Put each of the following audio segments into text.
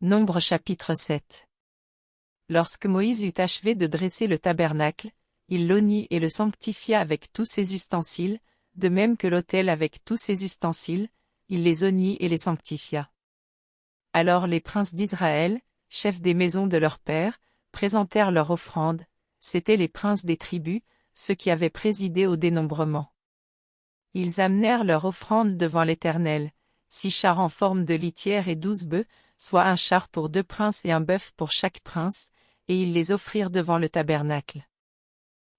Nombre chapitre 7. Lorsque Moïse eut achevé de dresser le tabernacle, il l'oignit et le sanctifia avec tous ses ustensiles, de même que l'autel avec tous ses ustensiles, il les oignit et les sanctifia. Alors les princes d'Israël, chefs des maisons de leurs pères, présentèrent leur offrande, c'étaient les princes des tribus, ceux qui avaient présidé au dénombrement. Ils amenèrent leur offrande devant l'Éternel, 6 chars en forme de litière et 12 bœufs, soit un char pour 2 princes et un bœuf pour chaque prince, et ils les offrirent devant le tabernacle.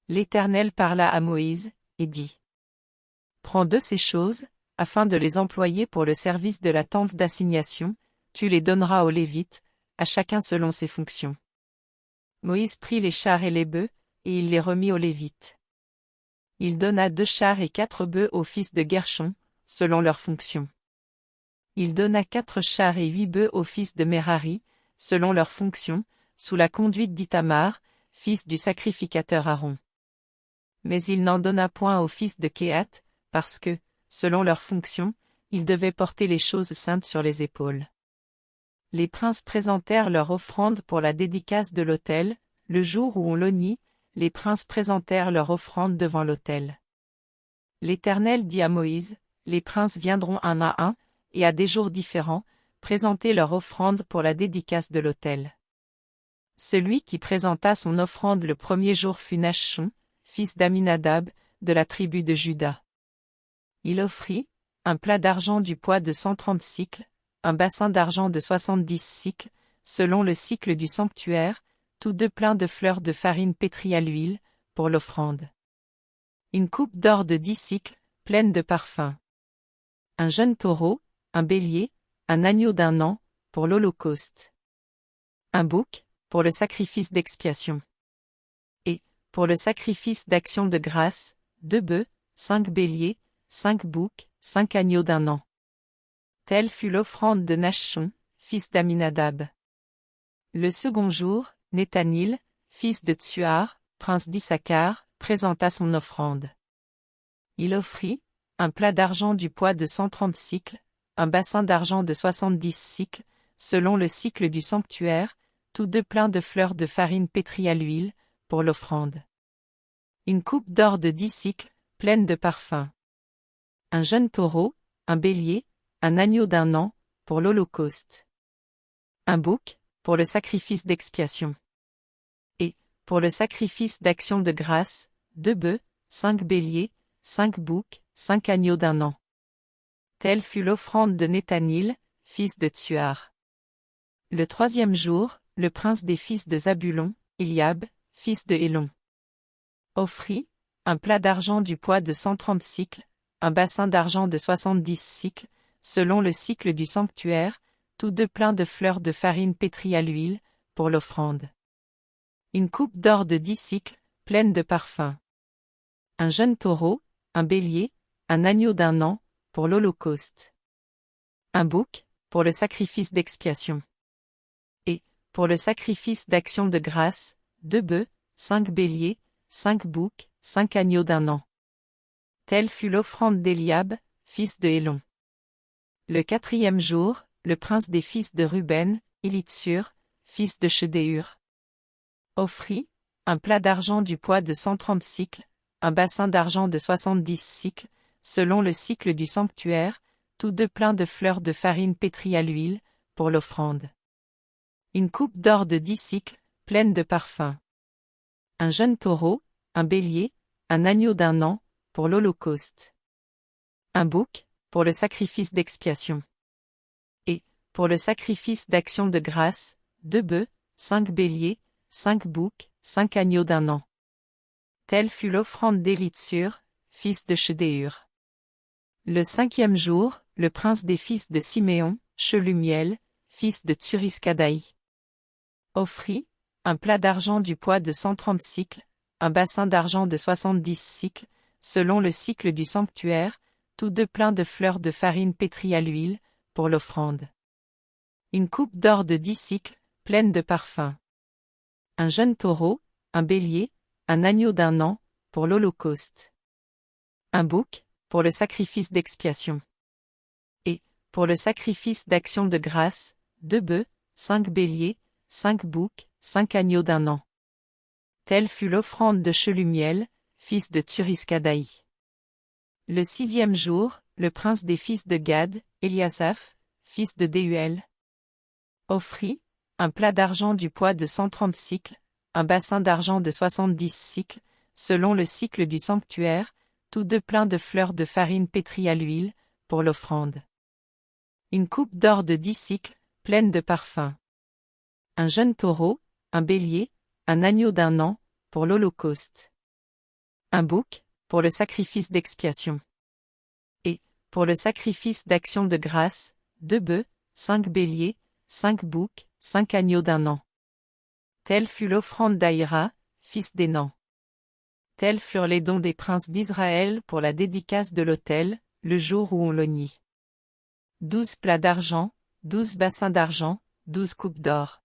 L'Éternel parla à Moïse, et dit : Prends de ces choses, afin de les employer pour le service de la tente d'assignation, tu les donneras aux Lévites, à chacun selon ses fonctions. Moïse prit les chars et les bœufs, et il les remit aux Lévites. Il donna 2 chars et 4 bœufs aux fils de Guershon, selon leurs fonctions. Il donna 4 chars et 8 bœufs aux fils de Merari, selon leurs fonctions, sous la conduite d'Ithamar, fils du sacrificateur Aaron. Mais il n'en donna point aux fils de Kehat, parce que, selon leurs fonctions, ils devaient porter les choses saintes sur les épaules. Les princes présentèrent leur offrande pour la dédicace de l'autel, le jour où on l'oignit, les princes présentèrent leur offrande devant l'autel. L'Éternel dit à Moïse, les princes viendront un à un, et à des jours différents, présenter leur offrande pour la dédicace de l'autel. Celui qui présenta son offrande le premier jour fut Nachshon, fils d'Aminadab, de la tribu de Juda. Il offrit un plat d'argent du poids de 130 sicles, un bassin d'argent de 70 sicles, selon le cycle du sanctuaire, tous 2 pleins de fleurs de farine pétrie à l'huile, pour l'offrande. Une coupe d'or de 10 sicles, pleine de parfums. Un jeune taureau, un bélier, un agneau d'1 an, pour l'holocauste. Un bouc, pour le sacrifice d'expiation. Et, pour le sacrifice d'action de grâce, 2 bœufs, 5 béliers, 5 boucs, 5 agneaux d'1 an. Telle fut l'offrande de Nachshon, fils d'Aminadab. Le second jour, Nethanil, fils de Tsuar, prince d'Issachar, présenta son offrande. Il offrit un plat d'argent du poids de 130 sicles, un bassin d'argent de 70 sicles, selon le cycle du sanctuaire, tous 2 pleins de fleurs de farine pétrie à l'huile, pour l'offrande. Une coupe d'or de 10 sicles, pleine de parfums. Un jeune taureau, un bélier, un agneau d'1 an, pour l'holocauste. Un bouc, pour le sacrifice d'expiation. Et, pour le sacrifice d'action de grâce, 2 bœufs, 5 béliers, 5 boucs, 5 agneaux d'1 an. Telle fut l'offrande de Nethanil, fils de Tsuar. Le 3e jour, le prince des fils de Zabulon, Eliab, fils de Hélon, offrit un plat d'argent du poids de 130 sicles, un bassin d'argent de 70 sicles, selon le cycle du sanctuaire, tous 2 pleins de fleurs de farine pétrie à l'huile, pour l'offrande. Une coupe d'or de 10 sicles, pleine de parfums. Un jeune taureau, un bélier, un agneau d'1 an, pour l'holocauste. Un bouc, pour le sacrifice d'expiation. Et, pour le sacrifice d'action de grâce, 2 bœufs, 5 béliers, 5 boucs, 5 agneaux d'1 an. Telle fut l'offrande d'Eliab, fils de Hélon. Le 4e jour, le prince des fils de Ruben, Élitsur, fils de Shedéur, offrit un plat d'argent du poids de 130 sicles, un bassin d'argent de 70 sicles, selon le cycle du sanctuaire, tous 2 pleins de fleurs de farine pétrie à l'huile, pour l'offrande. Une coupe d'or de 10 sicles, pleine de parfums. Un jeune taureau, un bélier, un agneau d'1 an, pour l'holocauste. Un bouc, pour le sacrifice d'expiation. Et, pour le sacrifice d'action de grâce, 2 bœufs, 5 béliers, 5 boucs, 5 agneaux d'1 an. Telle fut l'offrande d'Élitsur, fils de Shedéur. Le 5e jour, le prince des fils de Siméon, Shelumiel, fils de Tsuriskadaï, offrit un plat d'argent du poids de 130 sicles, un bassin d'argent de 70 sicles, selon le cycle du sanctuaire, tous 2 pleins de fleurs de farine pétrie à l'huile, pour l'offrande. Une coupe d'or de 10 sicles, pleine de parfums. Un jeune taureau, un bélier, un agneau d'1 an, pour l'holocauste. Un bouc, pour le sacrifice d'expiation. Et, pour le sacrifice d'action de grâce, 2 bœufs, 5 béliers, 5 boucs, 5 agneaux d'1 an. Telle fut l'offrande de Shelumiel, fils de Tsuriscadaï. Le 6e jour, le prince des fils de Gad, Eliasaph, fils de Déuel, offrit un plat d'argent du poids de 130 cycles, un bassin d'argent de 70 cycles, selon le cycle du sanctuaire, tous deux pleins de fleurs de farine pétrie à l'huile, pour l'offrande. Une coupe d'or de 10 cycles, pleine de parfums. Un jeune taureau, un bélier, un agneau d'1 an, pour l'holocauste. Un bouc, pour le sacrifice d'expiation. Et, pour le sacrifice d'action de grâce, 2 bœufs, 5 béliers, 5 boucs, 5 agneaux d'1 an. Telle fut l'offrande d'Aïra, fils d'Énan. Tels furent les dons des princes d'Israël pour la dédicace de l'autel, le jour où on l'oignit. 12 plats d'argent, 12 bassins d'argent, 12 coupes d'or.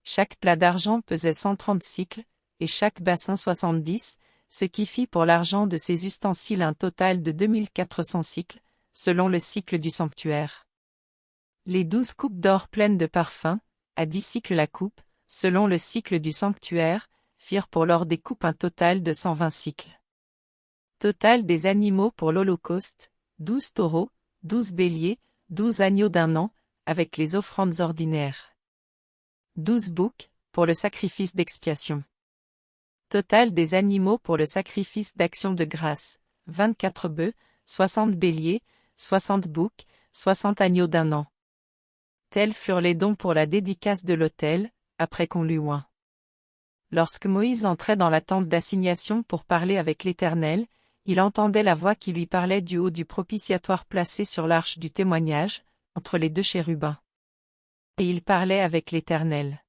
Chaque plat d'argent pesait 130 cycles, et chaque bassin 70, ce qui fit pour l'argent de ces ustensiles un total de 2400 cycles, selon le cycle du sanctuaire. Les 12 coupes d'or pleines de parfums, à 10 cycles la coupe, selon le cycle du sanctuaire, firent pour l'or des coupes un total de 120 cycles. Total des animaux pour l'holocauste, 12 taureaux, 12 béliers, 12 agneaux d'1 an, avec les offrandes ordinaires. 12 boucs, pour le sacrifice d'expiation. Total des animaux pour le sacrifice d'action de grâce, 24 bœufs, 60 béliers, 60 boucs, 60 agneaux d'1 an. Tels furent les dons pour la dédicace de l'autel, après qu'on l'eut oint. Lorsque Moïse entrait dans la tente d'assignation pour parler avec l'Éternel, il entendait la voix qui lui parlait du haut du propitiatoire placé sur l'arche du témoignage, entre les 2 chérubins. Et il parlait avec l'Éternel.